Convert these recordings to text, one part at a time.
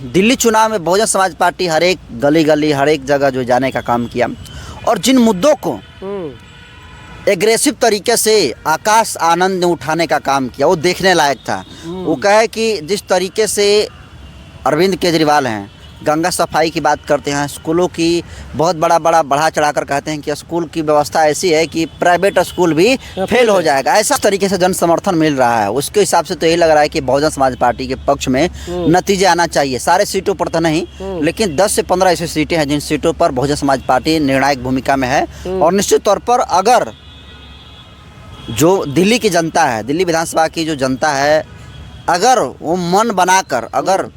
दिल्ली चुनाव में बहुजन समाज पार्टी हर एक गली गली हर एक जगह जो जाने का काम किया और जिन मुद्दों को एग्रेसिव तरीके से आकाश आनंद ने उठाने का काम किया वो देखने लायक था। वो कहे कि जिस तरीके से अरविंद केजरीवाल हैं गंगा सफाई की बात करते हैं, स्कूलों की बहुत बढ़ा चढ़ाकर कहते हैं कि स्कूल की व्यवस्था ऐसी है कि प्राइवेट स्कूल भी फेल हो जाएगा। ऐसा तरीके से जन समर्थन मिल रहा है, उसके हिसाब से तो यही लग रहा है कि बहुजन समाज पार्टी के पक्ष में नतीजे आना चाहिए। सारे सीटों पर तो नहीं, लेकिन 10 से 15 ऐसी सीटें हैं जिन सीटों पर बहुजन समाज पार्टी निर्णायक भूमिका में है। और निश्चित तौर पर अगर जो दिल्ली की जनता है, दिल्ली विधानसभा की जो जनता है, अगर वो मन बनाकर अगर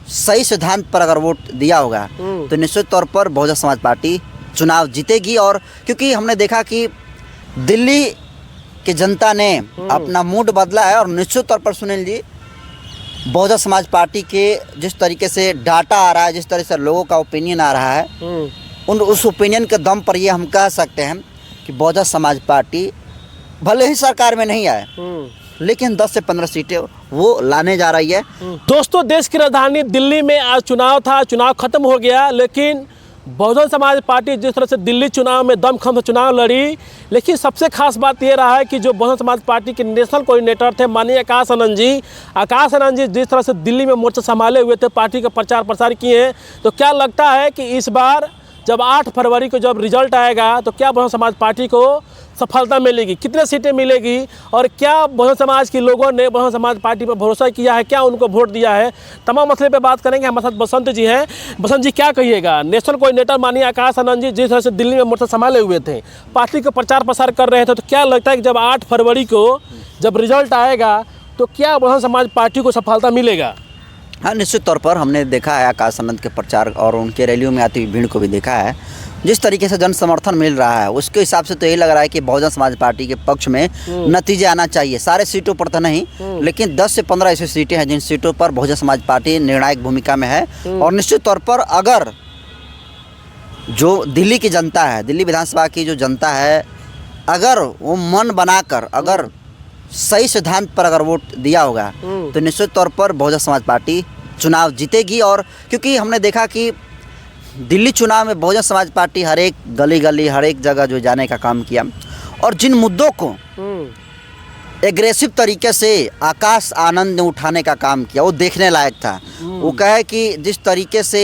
सही सिद्धांत पर अगर वोट दिया होगा तो निश्चित तौर पर बहुजन समाज पार्टी चुनाव जीतेगी। और क्योंकि हमने देखा कि दिल्ली की जनता ने अपना मूड बदला है और निश्चित तौर पर सुनील जी बहुजन समाज पार्टी के जिस तरीके से डाटा आ रहा है, जिस तरह से लोगों का ओपिनियन आ रहा है, उस ओपिनियन के दम पर ये हम कह सकते हैं कि बहुजन समाज पार्टी भले ही सरकार में नहीं आए लेकिन 10 से 15 सीटें वो लाने जा रही है। दोस्तों, देश की राजधानी दिल्ली में आज चुनाव था, चुनाव खत्म हो गया, लेकिन बहुजन समाज पार्टी जिस तरह से दिल्ली चुनाव में दमखम से चुनाव लड़ी, लेकिन सबसे खास बात ये रहा है कि जो बहुजन समाज पार्टी के नेशनल कोऑर्डिनेटर थे माननीय आकाश आनंद जी जिस तरह से दिल्ली में मोर्चा संभाले हुए थे, पार्टी का प्रचार प्रसार किए हैं, तो क्या लगता है कि इस बार जब 8 फरवरी को जब रिजल्ट आएगा तो क्या बहुजन समाज पार्टी को सफलता मिलेगी, कितने सीटें मिलेगी और क्या बहुजन समाज के लोगों ने बहुजन समाज पार्टी पर भरोसा किया है, क्या उनको वोट दिया है? तमाम मसले पे बात करेंगे। हमारे साथ बसंत जी हैं। बसंत जी, क्या कहिएगा? नेशनल कोऑर्डिनेटर माननीय आकाश आनंद जी जिस तरह से दिल्ली में मोर्चा संभाले हुए थे, पार्टी का प्रचार प्रसार कर रहे थे, तो क्या लगता है कि जब 8 फरवरी को जब रिजल्ट आएगा तो क्या बहुजन समाज पार्टी को सफलता मिलेगा? हाँ, निश्चित तौर पर हमने देखा है आकाश आनंद के प्रचार और उनके रैलियों में आती हुई भीड़ को भी देखा है। जिस तरीके से जन समर्थन मिल रहा है उसके हिसाब से तो यही लग रहा है कि बहुजन समाज पार्टी के पक्ष में नतीजे आना चाहिए। सारे सीटों पर तो नहीं, लेकिन 10 से 15 ऐसी सीटें हैं जिन सीटों पर बहुजन समाज पार्टी निर्णायक भूमिका में है। और निश्चित तौर पर अगर जो दिल्ली की जनता है, दिल्ली विधानसभा की जो जनता है, अगर वो मन बनाकर अगर सही सिद्धांत पर अगर वोट दिया होगा तो निश्चित तौर पर बहुजन समाज पार्टी चुनाव जीतेगी। और क्योंकि हमने देखा कि दिल्ली चुनाव में बहुजन समाज पार्टी हर एक गली गली हर एक जगह जो जाने का काम किया और जिन मुद्दों को एग्रेसिव तरीके से आकाश आनंद ने उठाने का काम किया वो देखने लायक था। वो कहे कि जिस तरीके से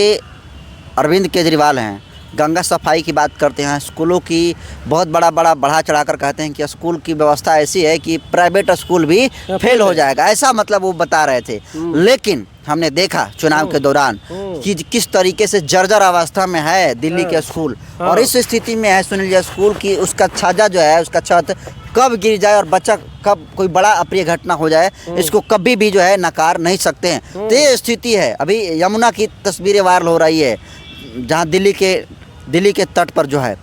अरविंद केजरीवाल हैं गंगा सफाई की बात करते हैं, स्कूलों की बहुत बढ़ा चढ़ाकर कहते हैं कि स्कूल की व्यवस्था ऐसी है कि प्राइवेट स्कूल भी फेल हो जाएगा। ऐसा मतलब वो बता रहे थे। लेकिन हमने देखा चुनाव के दौरान कि किस तरीके से जर्जर अवस्था में है दिल्ली के स्कूल और इस स्थिति में है सुनील जी स्कूल की उसका छज्जा जो है, उसका छत कब गिर जाए और बच्चा कब कोई बड़ा अप्रिय घटना हो जाए, इसको कभी भी जो है नकार नहीं सकते हैं। तो ये स्थिति है। अभी यमुना की तस्वीरें वायरल हो रही है जहाँ दिल्ली के तट पर जो है।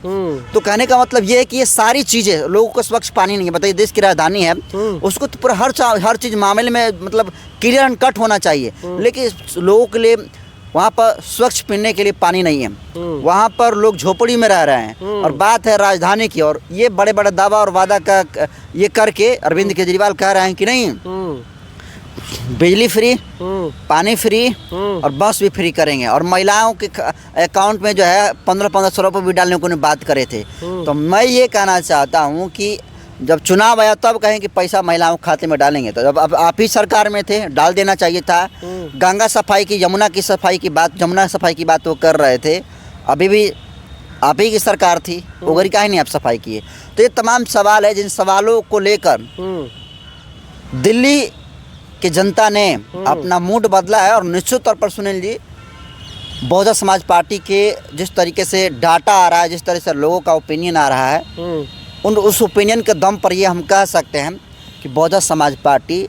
तो कहने का मतलब ये है कि ये सारी चीज़ें लोगों को स्वच्छ पानी नहीं है। बताइए, देश की राजधानी है, उसको तो पूरा हर चीज़ मामले में मतलब क्लियर एंड कट होना चाहिए, लेकिन लोगों के लिए वहाँ पर स्वच्छ पीने के लिए पानी नहीं है। वहाँ पर लोग झोपड़ी में रह रहे हैं और बात है राजधानी की। और ये बड़े दावा और वादा का ये करके अरविंद केजरीवाल कह रहे हैं कि नहीं बिजली फ्री, पानी फ्री और बस भी फ्री करेंगे और महिलाओं के अकाउंट में जो है 1500 रुपये भी डालने को नहीं बात करे थे। तो मैं ये कहना चाहता हूँ कि जब चुनाव आया तब कहें कि पैसा महिलाओं के खाते में डालेंगे, तो जब अब आप ही सरकार में थे डाल देना चाहिए था। गंगा सफाई की, यमुना सफाई की बात वो कर रहे थे, अभी भी आप ही की सरकार थी, उगरी काहे नहीं आप सफाई किए? तो ये तमाम सवाल है जिन सवालों को लेकर दिल्ली कि जनता ने अपना मूड बदला है। और निश्चित तौर पर सुनील जी बहुजन समाज पार्टी के जिस तरीके से डाटा आ रहा है, जिस तरह से लोगों का ओपिनियन आ रहा है, उस ओपिनियन के दम पर ये हम कह सकते हैं कि बहुजन समाज पार्टी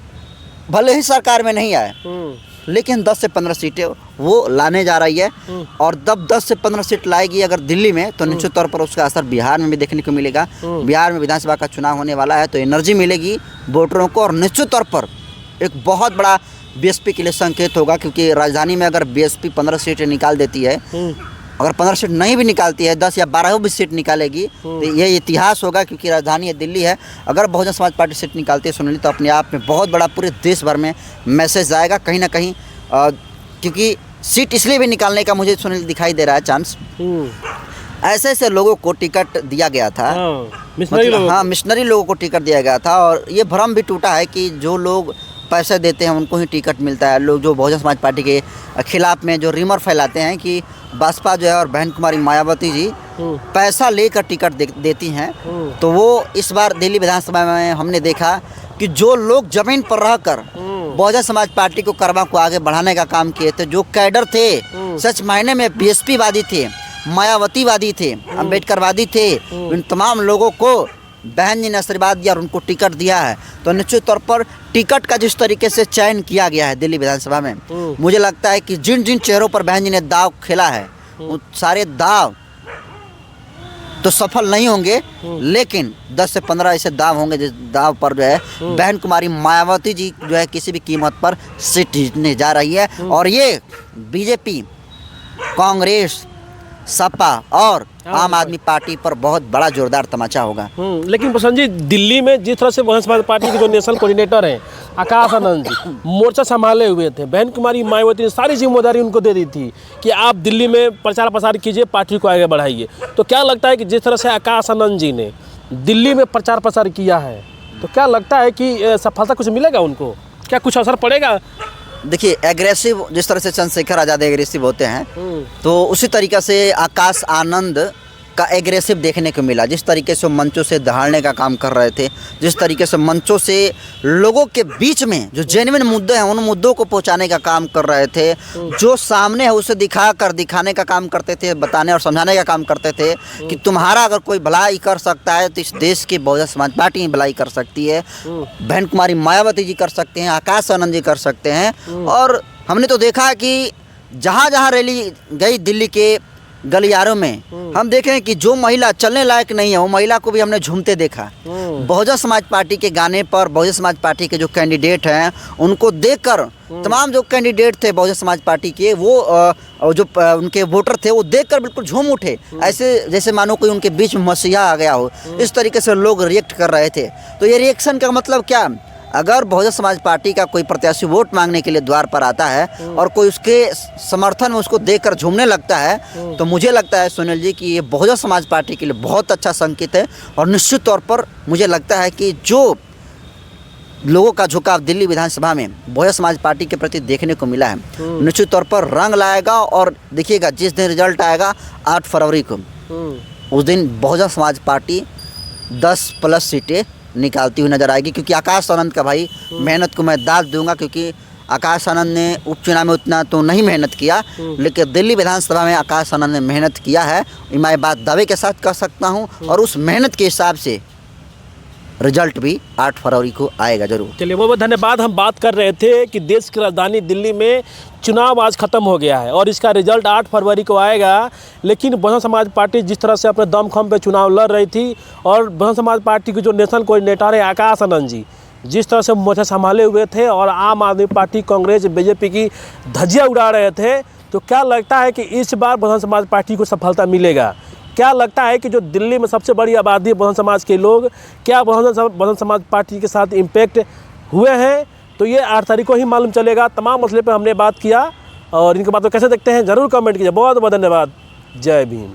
भले ही सरकार में नहीं आए लेकिन 10 से 15 सीटें वो लाने जा रही है। और जब 10 से 15 सीट लाएगी अगर दिल्ली में तो निश्चित तौर पर उसका असर बिहार में भी देखने को मिलेगा। बिहार में विधानसभा का चुनाव होने वाला है तो एनर्जी मिलेगी वोटरों को और निश्चित तौर पर एक बहुत बड़ा बीएसपी के लिए संकेत होगा, क्योंकि राजधानी में अगर बीएसपी 15 सीटें निकाल देती है, अगर 15 सीट नहीं भी निकालती है, 10 या 12 भी सीट निकालेगी तो ये इतिहास होगा, क्योंकि राजधानी है दिल्ली है। अगर बहुजन समाज पार्टी सीट निकालती है सुनील, तो अपने आप में बहुत बड़ा पूरे देश भर में मैसेज आएगा कहीं ना कहीं, क्योंकि सीट इसलिए भी निकालने का मुझे सुनील दिखाई दे रहा है चांस, ऐसे ऐसे लोगों को टिकट दिया गया था, मिशनरी लोगों को। हाँ मिशनरी लोगों को टिकट दिया गया था, और ये भ्रम भी टूटा है कि जो लोग पैसे देते हैं उनको ही टिकट मिलता है। लोग जो बहुजन समाज पार्टी के खिलाफ में जो रिमर फैलाते हैं कि बसपा जो है और बहन कुमारी मायावती जी पैसा लेकर टिकट देती हैं, तो वो इस बार दिल्ली विधानसभा में हमने देखा कि जो लोग जमीन पर रहकर बहुजन समाज पार्टी को कर्मा को आगे बढ़ाने का काम किए थे, जो कैडर थे, सच मायने में बीएसपी वादी थे, मायावतीवादी थे, अम्बेडकरवादी थे, इन तमाम लोगों को बहन जी ने आशीर्वाद दिया और उनको टिकट दिया है। तो निश्चित तौर पर टिकट का जिस तरीके से चयन किया गया है दिल्ली विधानसभा में, मुझे लगता है कि जिन जिन चेहरों पर बहन जी ने दाव खेला है वो सारे दाव तो सफल नहीं होंगे, लेकिन 10 से 15 ऐसे दाव होंगे जिस दाव पर जो है बहन कुमारी मायावती जी जो है किसी भी कीमत पर सीट जीतने जा रही है। और ये बीजेपी, कांग्रेस, सपा और आम आदमी पार्टी पर बहुत बड़ा जोरदार तमाचा होगा। लेकिन प्रशांत जी, दिल्ली में जिस तरह से बहुजन समाज पार्टी के जो नेशनल कोऑर्डिनेटर हैं आकाश आनंद जी मोर्चा संभाले हुए थे, बहन कुमारी मायावती ने सारी जिम्मेदारी उनको दे दी थी कि आप दिल्ली में प्रचार प्रसार कीजिए, पार्टी को आगे बढ़ाइए। तो क्या लगता है कि जिस तरह से आकाश आनंद जी ने दिल्ली में प्रचार प्रसार किया है, तो क्या लगता है कि सफलता कुछ मिलेगा उनको, क्या कुछ असर पड़ेगा? देखिए, एग्रेसिव जिस तरह से चंद्रशेखर आज़ाद एग्रेसिव होते हैं, तो उसी तरीक़े से आकाश आनंद का एग्रेसिव देखने को मिला। जिस तरीके से मंचों से दहाड़ने का काम कर रहे थे, जिस तरीके से मंचों से लोगों के बीच में जो जेन्युइन मुद्दे हैं उन मुद्दों को पहुंचाने का काम कर रहे थे, जो सामने है उसे दिखाने का काम करते थे, बताने और समझाने का काम करते थे कि तुम्हारा अगर कोई भलाई कर सकता है तो इस देश की बहुजन समाज पार्टी ही भलाई कर सकती है, बहन कुमारी मायावती जी कर सकते हैं, आकाश आनंद जी कर सकते हैं। और हमने तो देखा कि जहाँ जहाँ रैली गई दिल्ली के गलियारों में, हम देखें कि जो महिला चलने लायक नहीं है वो महिला को भी हमने झूमते देखा। बहुजन समाज पार्टी के गाने पर बहुजन समाज पार्टी के जो कैंडिडेट हैं उनको देखकर तमाम जो कैंडिडेट थे बहुजन समाज पार्टी के, वो जो उनके वोटर थे वो देखकर बिल्कुल झूम उठे, ऐसे जैसे मानो कोई उनके बीच में मसीहा आ गया हो। इस तरीके से लोग रिएक्ट कर रहे थे। तो ये रिएक्शन का मतलब क्या, अगर बहुजन समाज पार्टी का कोई प्रत्याशी वोट मांगने के लिए द्वार पर आता है और कोई उसके समर्थन में उसको देखकर झूमने लगता है, तो मुझे लगता है सुनील जी कि ये बहुजन समाज पार्टी के लिए बहुत अच्छा संकेत है। और निश्चित तौर पर मुझे लगता है कि जो लोगों का झुकाव दिल्ली विधानसभा में बहुजन समाज पार्टी के प्रति देखने को मिला है, निश्चित तौर पर रंग लाएगा। और देखिएगा, जिस दिन रिजल्ट आएगा 8 फरवरी को, उस दिन बहुजन समाज पार्टी 10+ सीटें निकालती हुई नजर आएगी। क्योंकि आकाश आनंद का भाई मेहनत को मैं दाद दूंगा, क्योंकि आकाश आनंद ने उपचुनाव में उतना तो नहीं मेहनत किया, लेकिन दिल्ली विधानसभा में आकाश आनंद ने मेहनत किया है, मैं बात दावे के साथ कह सकता हूं। और उस मेहनत के हिसाब से रिजल्ट भी 8 फरवरी को आएगा जरूर। चलिए, बहुत बहुत धन्यवाद। हम बात कर रहे थे कि देश की राजधानी दिल्ली में चुनाव आज ख़त्म हो गया है और इसका रिजल्ट 8 फरवरी को आएगा। लेकिन बहुजन समाज पार्टी जिस तरह से अपने दमखम पे चुनाव लड़ रही थी, और बहुजन समाज पार्टी के जो नेशनल कोऑर्डिनेटर है आकाश आनंद जी जिस तरह से मोर्चा संभाले हुए थे और आम आदमी पार्टी, कांग्रेस, बीजेपी की धज्जियाँ उड़ा रहे थे, तो क्या लगता है कि इस बार बहुजन समाज पार्टी को सफलता मिलेगा? क्या लगता है कि जो दिल्ली में सबसे बड़ी आबादी है बहुजन समाज के लोग, क्या बहुजन समाज पार्टी के साथ इम्पैक्ट हुए हैं? तो ये 8 तारीख को ही मालूम चलेगा। तमाम मसले पर हमने बात किया और इनकी बात को कैसे देखते हैं ज़रूर कमेंट कीजिए। बहुत बहुत धन्यवाद। जय भीम।